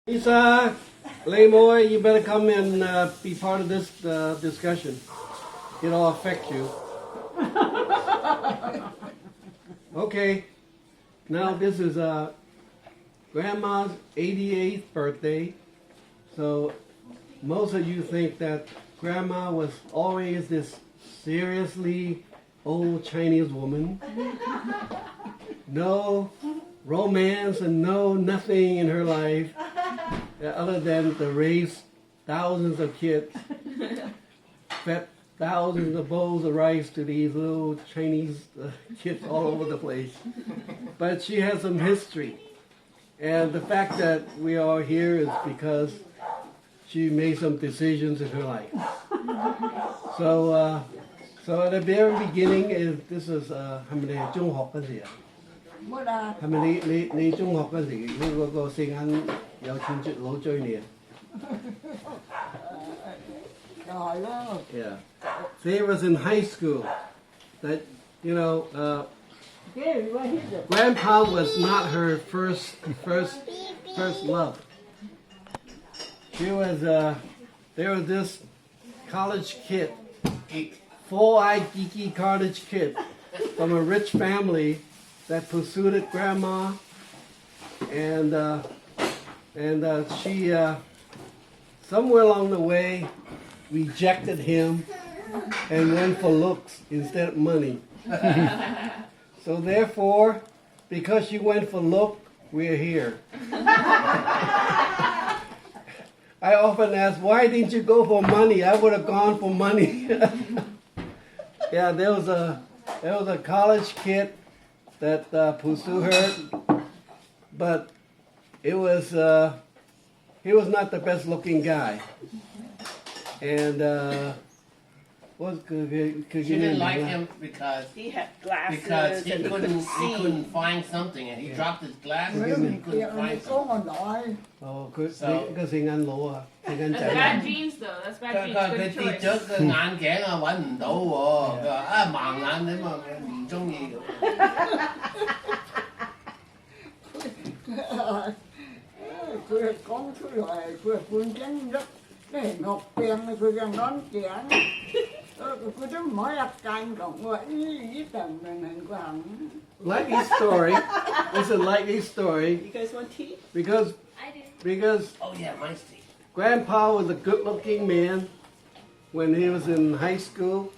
Lisa, Laymoy, you better come and be part of this discussion. It'll affect you. Okay, now this is Grandma's 88th birthday. So most of you think that Grandma was always this seriously old Chinese woman. No romance and no nothing in her life other than to raise thousands of kids, fed thousands of bowls of rice to these little Chinese kids all over the place. But she has some history. And the fact that we are here is because she made some decisions in her life. So at the very beginning, this is 係咪你係中學嗰時啊？乜啊？係咪你中學嗰時嗰個四眼有串絕佬追你啊？就係咯。 Yeah. They was in high school. That Grandpa was not her first love. She was there was this college kid, four-eyed geeky college kid from a rich family that pursued Grandma, and she somewhere along the way rejected him and went for looks instead of money. So therefore, because she went for look, we're here. I often ask, why didn't you go for money? I would have gone for money. Yeah, there was a college kid that pursued her, but he was not the best looking guy. And she didn't like him because he had glasses because he and couldn't see. find something and he dropped his glasses and he couldn't find something. Oh,佢四眼佬啊，四眼仔。 That's bad genes though. That's bad 佢 genes. 佢 Good 跌 choice. 咗個眼鏡啊，揾唔到喎。佢話啊盲眼點啊，唔中意。佢講出嚟，佢本身都係學病，佢就攞獎。佢都唔可以入間講，我話呢層明明佢行。 Likely story. It's a likely story You guys want tea? because Oh yeah, mine's tea. Grandpa was a good-looking man when he was in high school.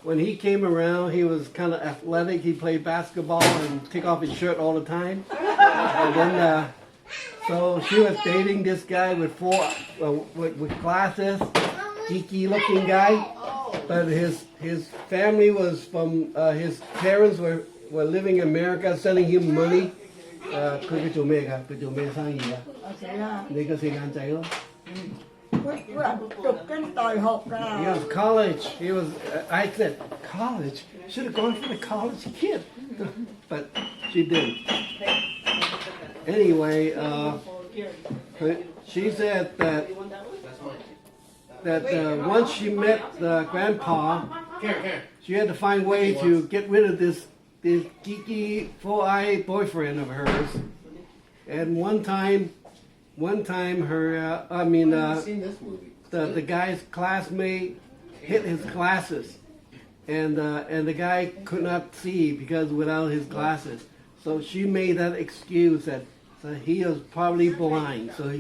When he came around, he was kind of athletic. He played basketball and take off his shirt all the time. And then, so she was dating this guy with with glasses, geeky-looking guy. But his family was from his parents were living in America, sending him money. 佢做咩㗎？佢做咩生意啊？死啦！你個四眼仔咯。佢話讀緊大學㗎。 He was college. He was. I said college. Should have gone for the college kid, but she didn't. Anyway, she said that once she met Grandpa, she had to find a way to get rid of this geeky four-eyed boyfriend of hers. And one time her, the guy's classmate hit his glasses, and the guy could not see because without his glasses. So she made that excuse that he was probably blind. So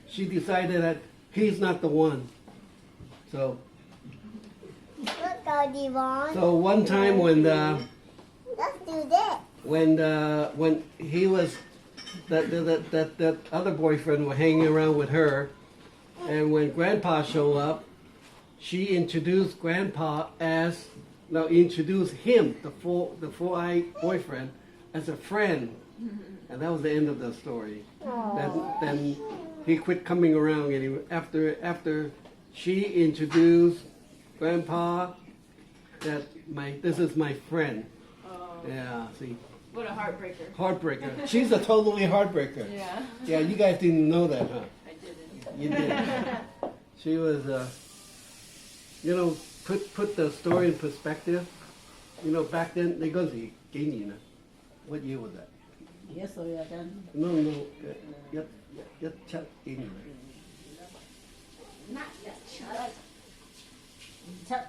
she decided that he's not the one. So one time when when he was that other boyfriend was hanging around with her, and when Grandpa showed up, she introduced him, the four-eyed boyfriend, as a friend, and that was the end of the story. Then he quit coming around, and after she introduced Grandpa that this is my friend. Yeah, see. What a heartbreaker. Heartbreaker. She's a totally heartbreaker. Yeah. Yeah, you guys didn't know that, huh? I didn't. You did. She was, put the story in perspective. Back then, they go to What year was that? Yes, so yeah, then. No, yep. Nhất chất in. Chắc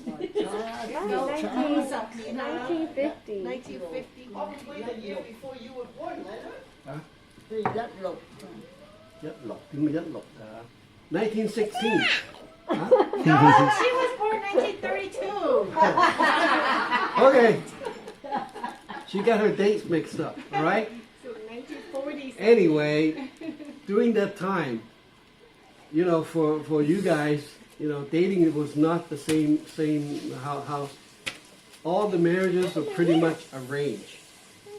No, 1950. 1950. Probably the year before you were born, Leonard. thì rất lục. Nhất lộc, nhất lộc. 1916. Huh? No, she was born 1932. Okay. She got her dates mixed up, all right? So 1940s. Anyway, during that time, you know, for you guys, you know, dating was not the same how all the marriages were pretty much arranged.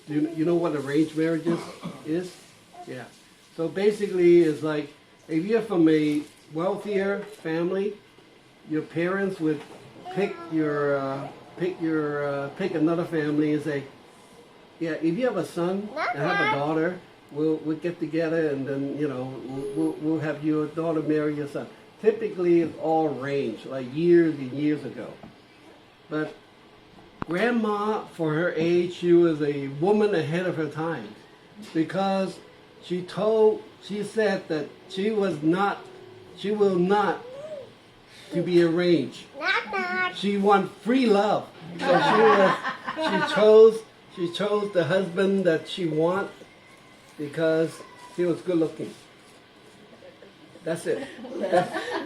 You know what arranged marriages is? Yeah. So basically, it's like if you're from a wealthier family, your parents would pick another family and say, yeah, if you have a son and have a daughter, we'll get together and then, you know, we'll have your daughter marry your son. Typically, it's all arranged, like years and years ago. But Grandma, for her age, she was a woman ahead of her time, because she said that she will not to be arranged. She want free love. So she chose the husband that she want because he was good looking. That's it.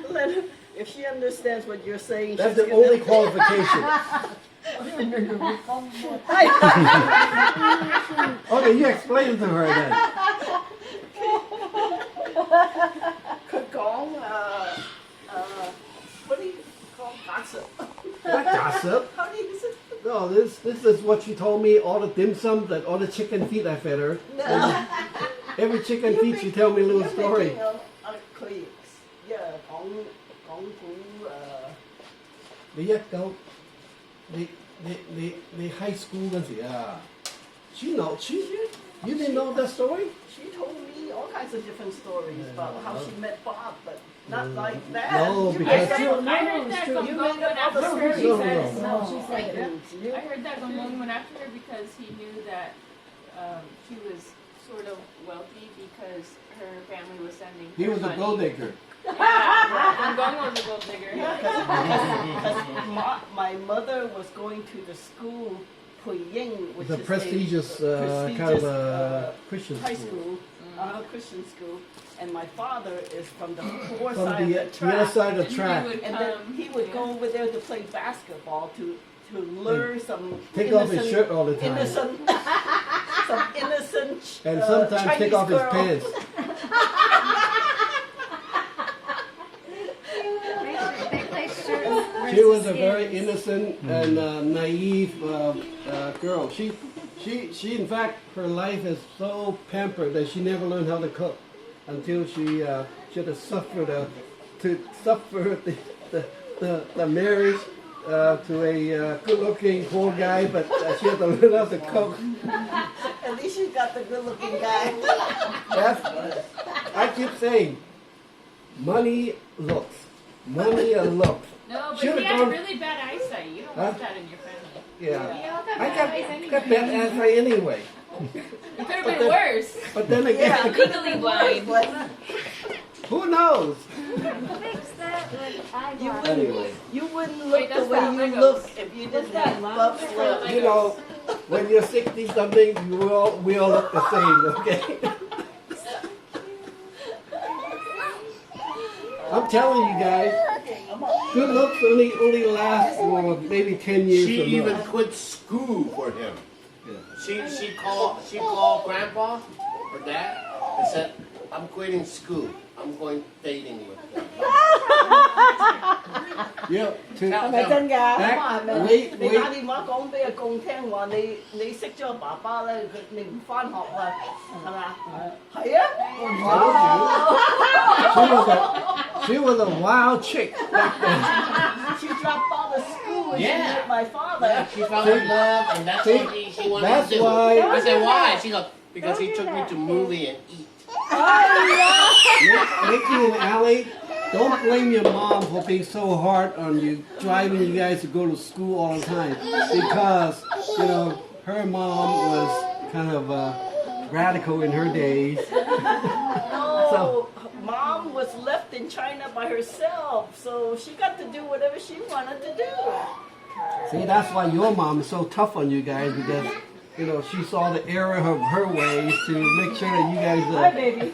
Leonard, if she understands what you're saying, That's she's the gonna- only qualification. Okay, you explain it to her then. 佢講what do you call gossip? Not gossip. How do you say? No, this is what she told me. All the dim sum, that all the chicken feet I fed her. And every chicken feet she tell me a little story. 佢講古你 high school 嗰時啊 you didn't know that story? She told me all kinds of different stories about how she met Bob, but not like that. No, You because- made up- I heard that from You going made up all after the her. stories. No. She said it. I heard that from going after her because he knew that she was sort of wealthy because her family was sending. He her was a money. gold digger. Yeah, and going was a gold digger. Because my mother was going to the school Pui Ying, which It's a is prestigious kind of a Christian high school. school, Christian school, and my father is from the poor From side the of the other track. side of the And he track. would And then come, he would yeah. go over there to play basketball to learn some Take off his shirt all the time. innocent, some innocent And sometimes take Chinese off his girl. pants. They play shirts. She was a very innocent and naive girl. She in fact, her life is so pampered that she never learned how to cook until she had to suffer the marriage to a good-looking poor guy, but she had to learn how to cook. At least you got the good-looking guy. I keep saying, money looks. Money and looks. No, but Should've he had gone- really bad eyesight. You don't want that in your family. Yeah. You don't have I bad eyes got anyway. bad eyesight anyway. It could have been worse. But then again, Legally blind. who knows? Fix that with eyeglasses. Anyway. You wouldn't look Wait, the that's way not you Legos. look if you didn't have buff That's lips. not You know, when you're 60 something, we all look the same, okay? I'm telling you guys, good looks only last for maybe 10 years She or even more. quit school for him. Yeah. She called grandpa or dad and said, I'm quitting school. I'm going dating with them. Yeah, to, 係咪真㗎？ Back- 咁係咪？ wait, 你 wait. 打電話講俾阿公聽話，你識咗爸爸咧，你唔翻學啦，係咪啊？係啊！ she was a wild chick back then. She dropped out of school when she Yeah. met my father. She fell in love, and that's See, what she wanted that's to do. why- I said, why? She goes, because he took me to movie and eat. Nikki and Allie, don't blame your mom for being so hard on you, driving you guys to go to school all the time. Because, you know, her mom was kind of radical in her days. So mom was left in China by herself, so she got to do whatever she wanted to do. See, that's why your mom is so tough on you guys because, you know, she saw the error of her ways to make sure that you guys. Hi, baby.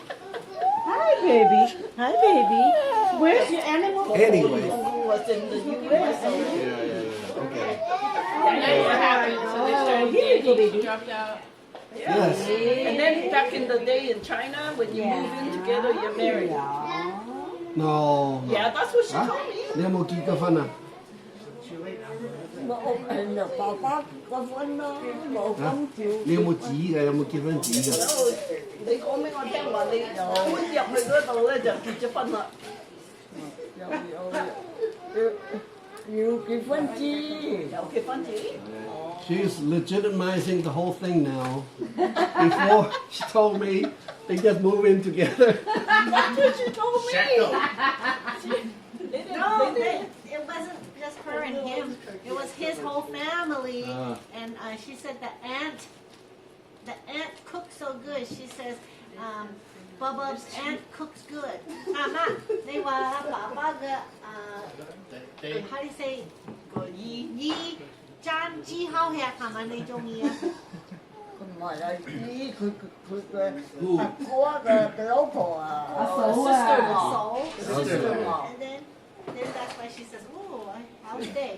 Hi, baby. Hi, baby. Where's your animal? Anyway. Who was in the U.S. So Okay. That's what happened. So they started dating. She dropped out. Yes. And then back in the day in China, when you move in together, you're married. No. Yeah, that's what she Hả? told me. 你有冇結過婚啊？ Mà ôm hình là bà có phân đó, bộ công chịu. 你有冇紙嘅？有冇結婚紙嘅？ 你講俾我聽話，你搬入去嗰度咧就結咗婚啦。Nhiều cái phân chi. 有結婚紙。 She's legitimizing the whole thing now. Before she told me they just move in together. That's what she told me. Check No, it wasn't just her and him. It was his whole family. And she said the aunt cooks so good. She says, Bubba's aunt cooks good. They how do you say? Yi Chan Ji Hao Hea Kama Nei Zhong Yi. Còn ngoài đây ý có cái ấu phò So, Sister-in-law. and then that's why she says, "Oh, I'll stay."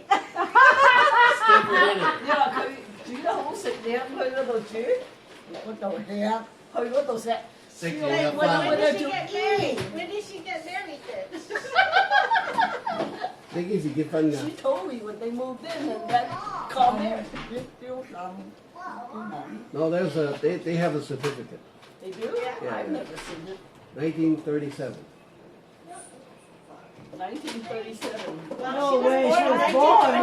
Stay for dinner. 因為佢煮得好食，你去嗰度煮，去 có tàu đẹp 嗰度食。 Sick When of fun. did she get married? When did she get married then? 你幾時結婚㗎？ She told me when they moved in and then come here. biết tiêu xong No, they have a certificate. They do? Yeah. I've never seen it. 1937. 1937. No way, she was born.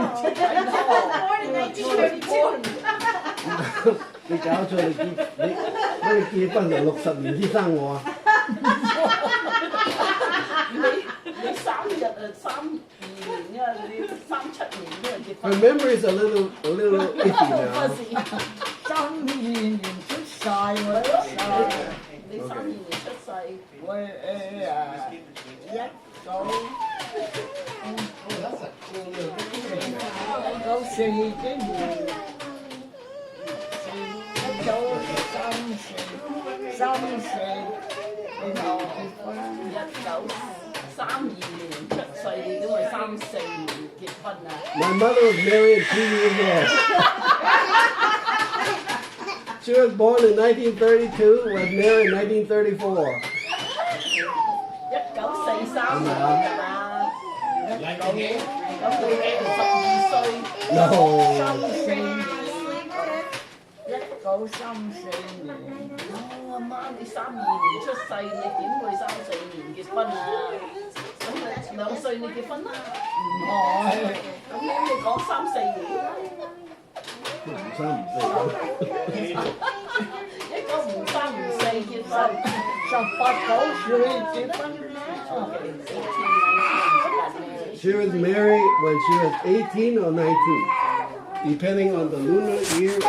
Born in 1932. 你搞錯你結婚就60年先生我啊！你3日啊32年啊，你37年都係結 Her 婚。 memory is a little iffy now. 32年出世我出世你32年出世，喂一九 Oh, that's a cool little picture. 1994幾年1934然後結婚1932年出世，因為34年結婚啊。My mother was married at 2 years old. She was born in 1932, was married in 1934. 1943年係嘛？ Like the game? 咁你12歲。No. 1934年阿媽，你32年出世，你點會34年結婚啊？咁你2歲你結婚啦？唔係咁你講34年啦？唔生唔死。一個唔3唔4結婚。 18、19歲結婚啦 She was married when she was 18 or 19, depending on the lunar year of the.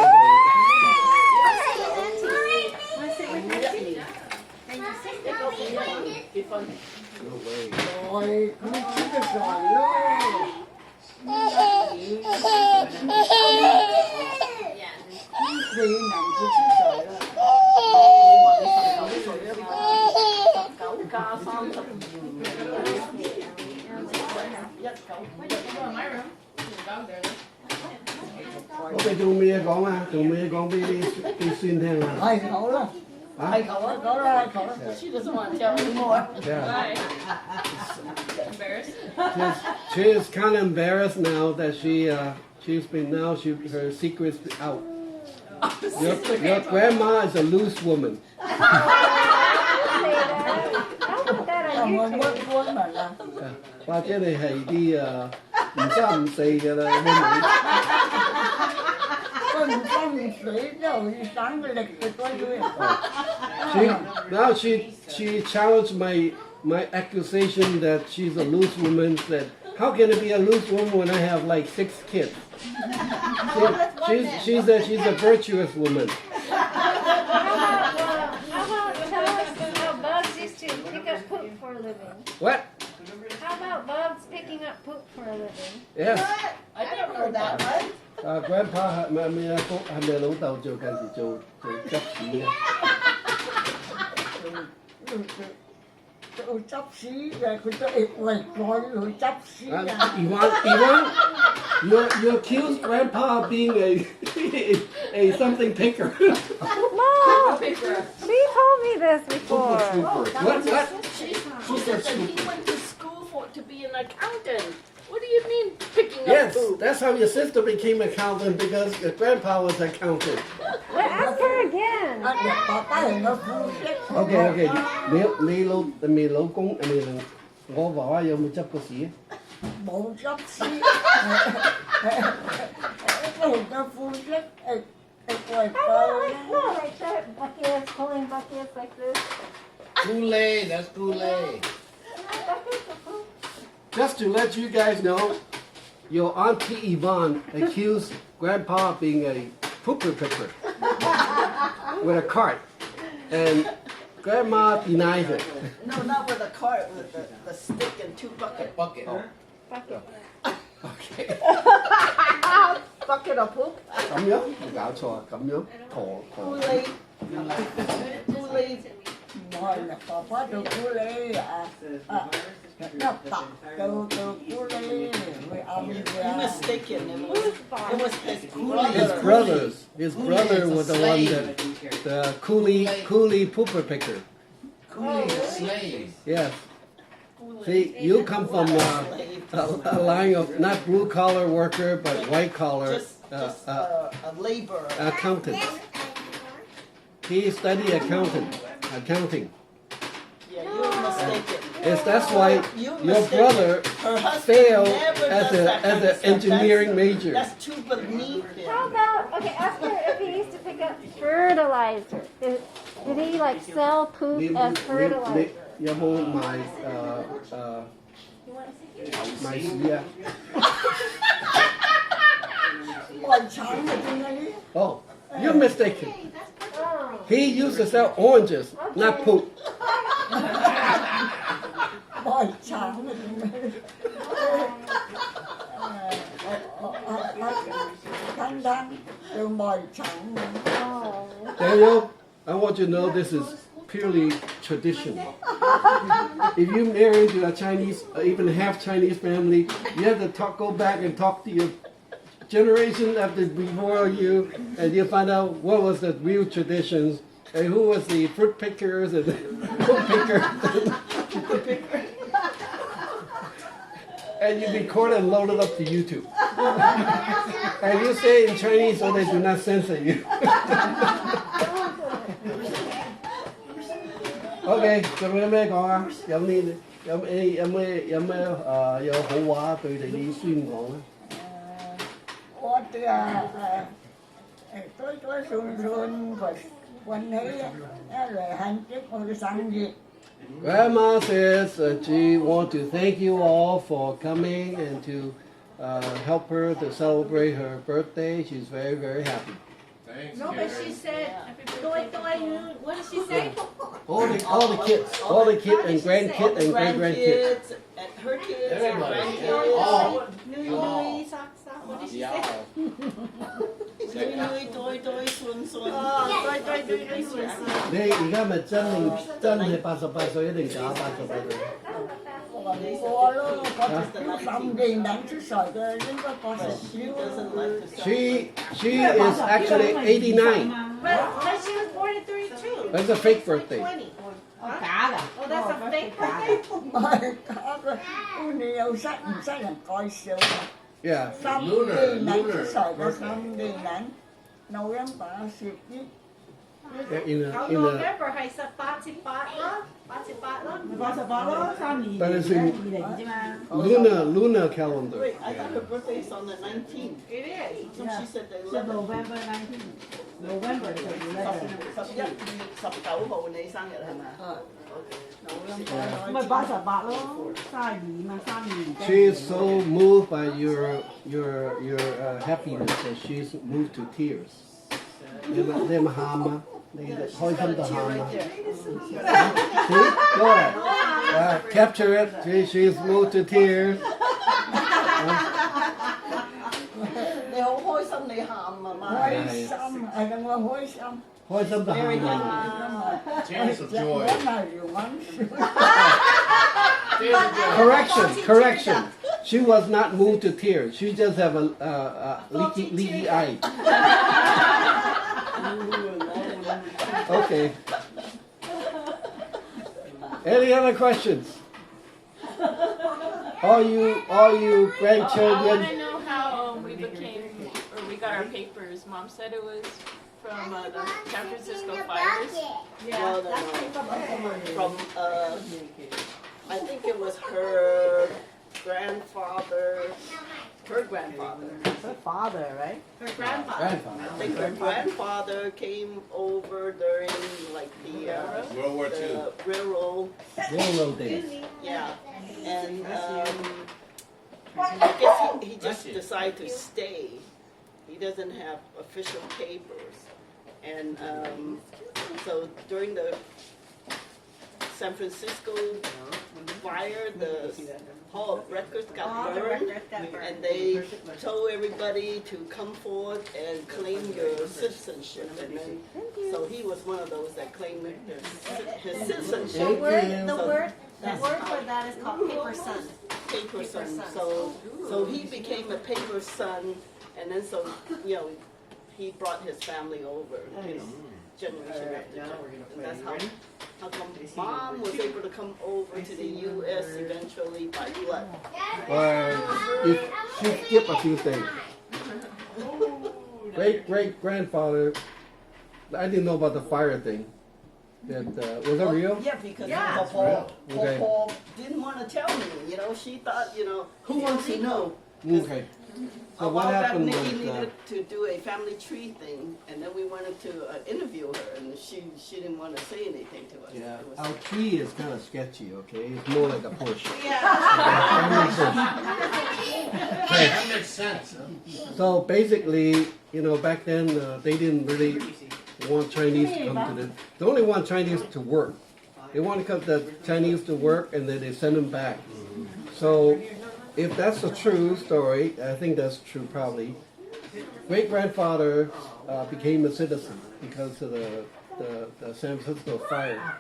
No way. rồi cũng chỉ được rồi luôn 4年就出世啦你話你19歲啊嘛，19加32Go in my room. There's a dog there. 我哋仲冇嘢講啊，仲冇嘢講俾孫聽啊。係好啦係球啊，講啦講啦 She doesn't want to tell anymore. Yeah. Why? Embarrassed? She is kind of embarrassed now that she's been now her secret's out. Your grandma is a loose woman. Không mất cuốn mà là 或者你係啲唔三唔四嘅啦，woman. con水就省個力就多啲 Now she challenged my accusation that she's a loose woman. Said, how can it be a loose woman when I have like 6 kids? She said she's a virtuous woman. How about tell us how Bugs used to pick up poop for a living? What? How about Bubs picking up poop for a living? Yes. I never heard that one. Grandpa 係咪阿福係咪老豆做近時做執屎嘅？ Tôi chấp xí rồi tôi ít quay coi rồi chấp xí Ivan, you accused Grandpa of being a something picker. No, she told me this before. What? She said that he went to school to be an accountant. What do you mean picking Yes, up poop? that's how your sister became accountant because your grandpa was accountant. Well, ask her again. Papa thì nó vui chết. Okay. 你老公我爸爸有冇執過屎？ Bộ chấp xí. Nó vui chết. Quay coi. No, like that buckets, pulling buckets like this. Kool-Aid, that's Kool-Aid. Just to let you guys know, your Auntie Yvonne accused Grandpa of being a pooper picker with a cart, and Grandma denies it. No, not with a cart, with the stick and two buckets. Bucket. Bucket. Okay. Bucket of poop? 咁樣冇搞錯啊！咁樣陀。 Kool-Aid. Kool-Aid. Rồi là papa tôi cú lê nó tập tôi cú lê với ông You're mistaken. It was his His His brother was the one that the coolie pooper picker. Kool-Aid is a slave. Yes. See, you come from a line of not blue collar worker but white collar just a laborer. accountant. He studied accounting. Yeah, you're mistaken. That's why You're your mistaken. brother Her husband failed never as does that kind of an stuff. engineering major. That's too beneath him. How about, okay, ask her if he used to pick up fertilizer. Did he like sell poop as fertilizer? 有冇賣賣屎啊？ Ôi chẳng là tôi nghĩ Oh, you're mistaken. Oh. He used to sell oranges, not poop. ôi chẳng là tôi nghĩ Thanh Đăng tôi mời chẳng Oh. Daniel, I want you to know this is purely tradition. If you marry into a Chinese, even half Chinese family, you have to go back and talk to your generation after before you, and you find out what was the real traditions and who was the fruit pickers and poop pickers. And you record and load it up to YouTube. And you say in Chinese so they do not censor you. Okay, 仲有咩講啊？有咩有好話對你啲孫講咧？ tôi xuân xuân và quanh ấy rồi hạnh phúc hồi sáng gì Grandma says that she wants to thank you all for coming and to help her to celebrate her birthday. She's very, very happy. Thanks, No, but Karen. she said, what did she say? All the kids and grandkids and great-grandkids. Grandkids, and her kids, and Everybody. grandkids. All. Nui, saksa, what did she say? Nui, nui, toi, toi, sun, sun. Tôi. 你而家咪真係88歲，一定假88歲？ cô đó có tâm gì đánh chứ sợi cái những cái có sự She doesn't like to She is actually 89. But she was born in 32. That's a fake birthday. 20. Oh, that's a fake birthday? có nhiều sách là coi siêu Yeah. xong Lunar, đi đánh chứ lunar sợi cái birthday. xong đi đánh nấu em bà xịt chứ In Oh, a November hay sa Patipat lo? Patipat lo? but it's in lunar calendar. Wait, I thought her birthday is on the 19th. It is. So she said the 11th. November 19. November 19號你生日係咪？ 咪88咯，32嘛，32。 She is so moved by your happiness that she's moved to tears. 你咪喊啊！ Hoi Sam the Ham. See? Good. Capture it. She's moved to tears. 你好開心，你喊啊嘛！開心，係咁我開心。 Hoi Sam the Very Ham. Tears of joy. Correction. She was not moved to tears. She just have a leaky eye. Okay. Any other questions? All you I want grandchildren. to know how we got our papers. Mom said it was from the San Francisco fires. Well, from I think it was her grandfather. Her grandfather. Her father, right? Her grandfather. Grandfather. I think her grandfather came over during like the World War II. railroad. Railroad days. Yeah, and I guess he just decided to stay. He doesn't have official papers, and so during the San Francisco fire, the Hall of Records got burned, and they told everybody to come forth and claim your citizenship, and then so he was one of those that claimed his citizenship. The word for that is called paper son. Paper son. So he became a paper son, and then so he brought his family over, generation after generation. And that's how come Mom was able to come over to the U.S. eventually by blood. Well, she skipped a few things. Great grandfather. I didn't know about the fire thing. That was that real? Yeah, because Okay. Paul didn't want to tell me. She thought, who wants to know? Okay. So A what while back, happened Nikki was needed to do a family tree thing, and then we wanted to interview her, and she didn't want to say anything to us. yeah, It was- our tree is kind of sketchy. Okay, it's more like a bush. That makes sense. Huh? So basically, back then they didn't really want Chinese to come to they only want Chinese to work. They want the Chinese to work, and then they send them back. So if that's a true story, I think that's true probably. Great grandfather became a citizen because of the San Francisco fire,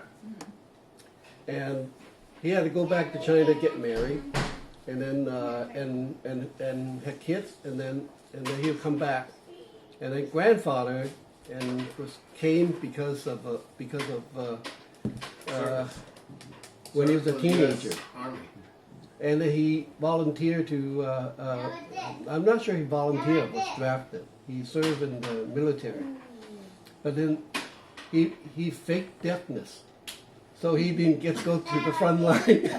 and he had to go back to China to get married, and then and had kids, and then he'll come back, and then grandfather came because of when he was a teenager. Army. And then he volunteered to, I'm not sure he volunteered, was drafted. He served in the military. But then he faked deafness. So he didn't get to go to the front line.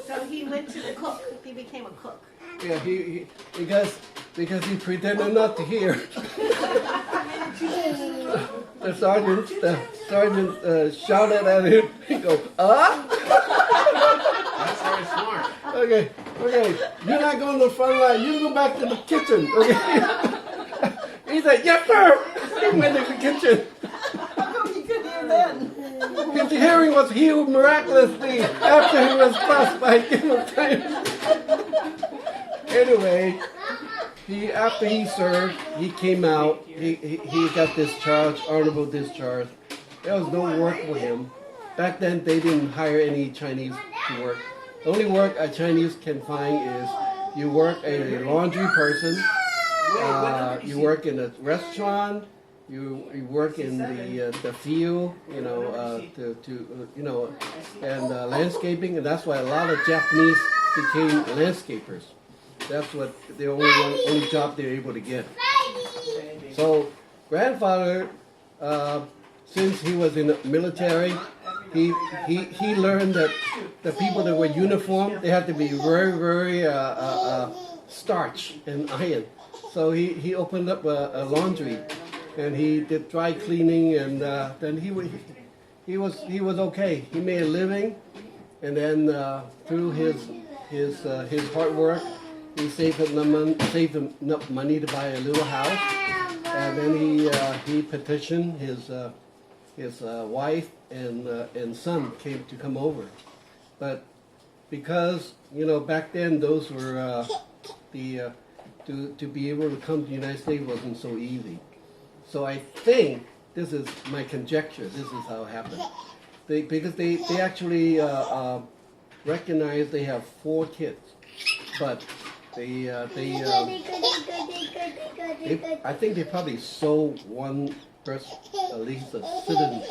So he went to the cook. He became a cook. Yeah, because he pretended not to hear. The sergeant shouted at him. He goes, That's very smart. Okay, you're not going to the front line, you go back to the kitchen, okay? He said, yes sir! He went to the kitchen. How come he could hear then? His hearing was healed miraculously after he was blessed by chemotherapy. Anyway, after he served, he came out, he got discharged, honorable discharge. There was no work for him. Back then, they didn't hire any Chinese to work. The only work a Chinese can find is you work as a laundry person, you work in a restaurant, you work in the field, and landscaping, and that's why a lot of Japanese became landscapers. That's what the only job they're able to get. So, grandfather, since he was in the military, he learned that the people that were uniformed, they had to be very, very starch and iron. So he opened up a laundry, and he did dry cleaning, and then he was okay. He made a living, and then through his hard work, he saved enough money to buy a little house, and then he petitioned his wife and son to come over, but because back then those were to be able to come to the United States wasn't so easy. So I think this is my conjecture. This is how it happened. Because they actually recognize they have 4 kids, but I think they probably sold one person, at least a citizen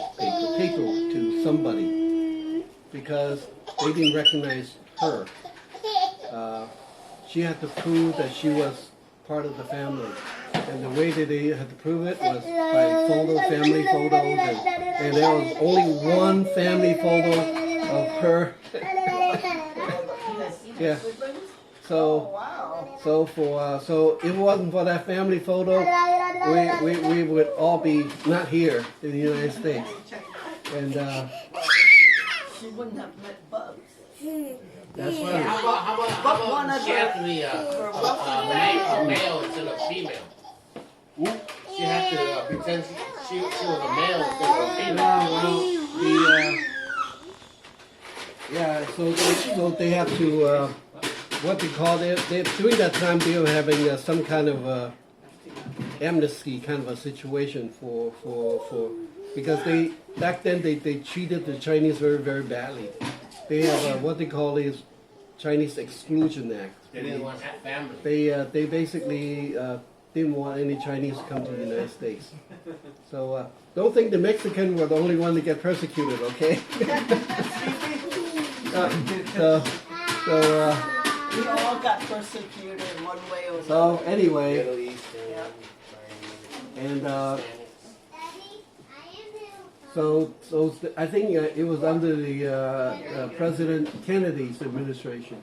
paper to somebody, because they didn't recognize her. She had to prove that she was part of the family, and the way that they had to prove it was by family photos, and there was only one family photo of her. Yeah. So if it wasn't for that family photo, we would all be not here in the United States. And She wouldn't have met Bubs. that's How right. about she had to be a male instead of female? She had to pretend she was a male instead of a female. So they have to what they call it. During that time they were having some kind of amnesty kind of a situation for because back then they treated the Chinese very, very badly. They have what they call is Chinese Exclusion Act. They didn't want that family. They basically didn't want any Chinese to come to the United States. So don't think the Mexican were the only one to get persecuted, okay? We all got persecuted in one way or another. So anyway, Middle East. and so I think it was under the President Kennedy's administration.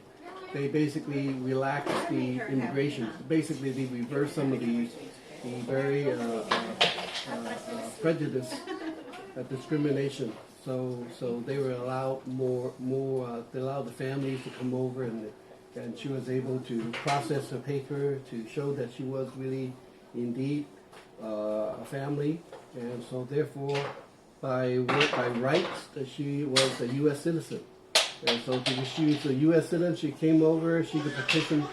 They basically relaxed the immigration. Basically, they reversed some of the very prejudice, discrimination. So they were allowed more. They allowed the families to come over, and she was able to process her paper to show that she was really, indeed, a family, and so therefore, by rights, that she was a U.S. citizen. And so because she was a U.S. citizen, she came over, she could petition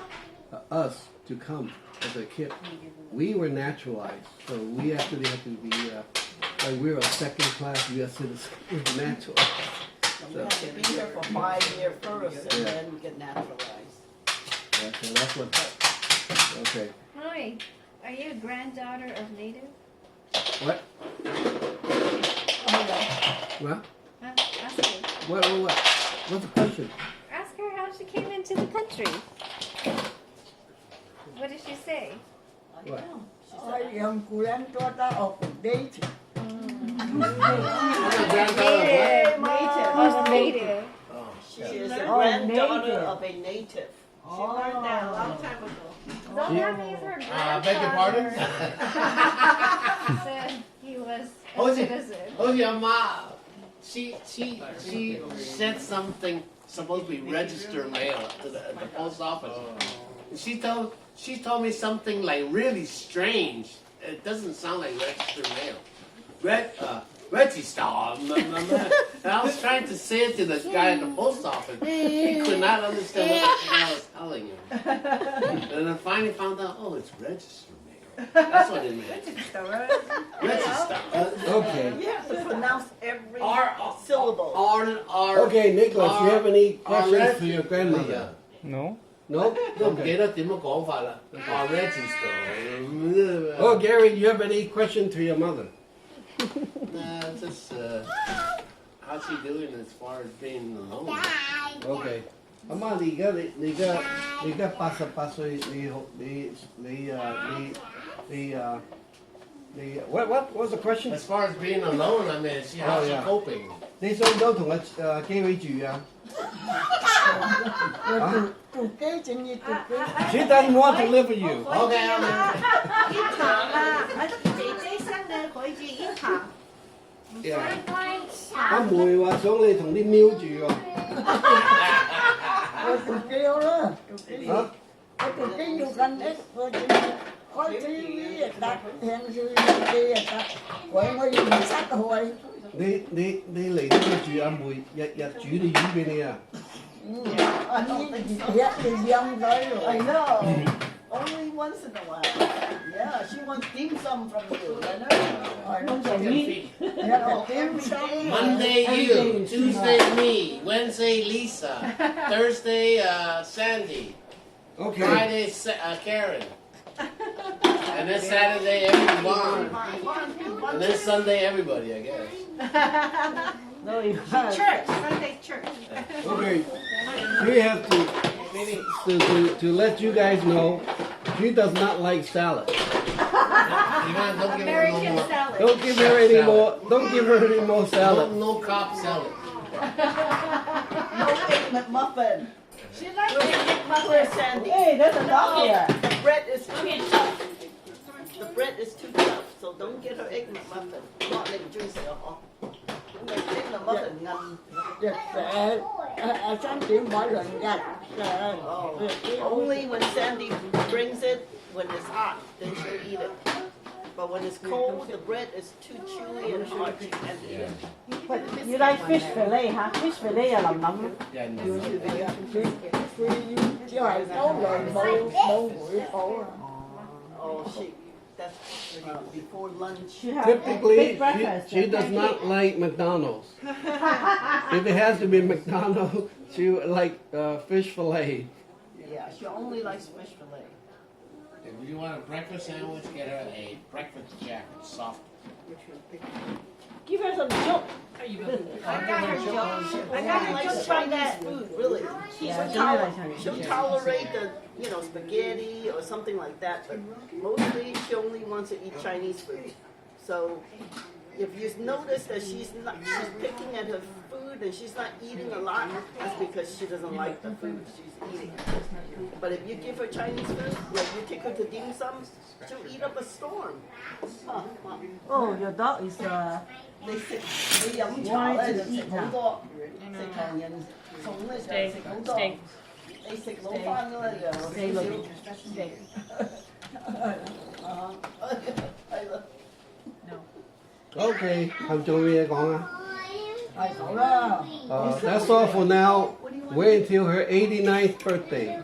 us to come as a kid. We were naturalized, so we actually had to be, like we were a second-class U.S. citizen. We were naturalized. We have to be here for 5 years first, and then we get naturalized. Yeah, so that's what, okay. Hi, are you a granddaughter of native? What? What? Ask her. What? What's the question? Ask her how she came into the country. What did she say? What? I am granddaughter of native. Native. She is the granddaughter of a native. She learned that a long time ago. So that means her Beg your pardon? grandfather said he was a citizen. Oh, your mom. She sent something supposed to be registered mail to the post office. She told me something like really strange. It doesn't sound like registered mail. Register. And I was trying to say it to the guy at the post office. He could not understand what I was telling him. And I finally found out, oh, it's registered mail. That's what it meant. Register. Okay. You have to pronounce every syllable. Okay, Nicholas, you have any questions for your grandmother? No. No? 都唔 Okay. 記得點樣講法啦。register. Oh, Gary, you have any question to your mother? Just how's she doing as far as being alone? Okay. 阿媽，你而家88歲，你 what was the question? As far as being alone, I mean, how's she coping? 你想唔想同阿Gary住啊？住幾正要住幾？ She doesn't want to live with you. Okay, I'm 煙棚啊，姐姐生嘅佢住煙棚。 Yeah. 阿妹話想你同啲喵住喎。我住幾好啦，住幾。嚇？我住幾要近啲，我住。coi tivi đặt hẹn sư đi đặt quậy mới đi sát hồi 你嚟呢度住阿妹，日日煮啲魚俾你啊！ anh biết thì dân tới rồi I know. Only once in a while. Yeah, she wants dim sum from you. I know. Không phải nghĩ. no, em xong Monday you, Tuesday me, Wednesday Lisa, Thursday Sandy, Okay. Friday Karen, and then Saturday everyone, and then Sunday everybody, I guess. No, you Church, Sunday church. Okay. We have to let you guys know, she does not like salad. Ivan, don't give her no American more. salad. Don't give her any more. Don't give her any more No, salad. no Cobb salad. No egg McMuffin. She likes it. Where's Sandy? Hey, there's a dog here. The bread is too tough. The bread is too tough, so don't get her egg McMuffin. Not like juicy, egg McMuffin ngâm. Dạ, sáng tiếng mỗi lần ra Oh, only when Sandy brings it, when it's hot, then she'll eat it. But when it's cold, the bread is too chewy and hard. She can't eat it. But you like fish fillet, huh? Fish fillet là lắm lắm. Yeah, no. chứ hồi tối rồi bầu buổi tối Oh, that's before lunch. You have Typically, big breakfast. she does not like McDonald's. If it has to be McDonald's, she would like fish fillet. Yeah, she only likes fish fillet. If you want a breakfast sandwich, get her a breakfast jacket, soft. Give her some joke. I got her joke. I She got her likes joke from Chinese that. food, really. Yeah, She'll tolerate the, spaghetti or something like that, but mostly she only wants to eat Chinese food. So if you notice that she's picking at her food and she's not eating a lot, that's because she doesn't like the food she's eating. But if you give her Chinese food, like you take her to dim sum, she'll eat up a storm. Oh, your dog is 你食你飲茶咧就食好多，食唐人餸咧就食好多。你食老翻嗰咧就少少。係咯。 Okay, 係咪仲有嘢講啊？係咁啦 That's all for now. Wait until her 89th birthday.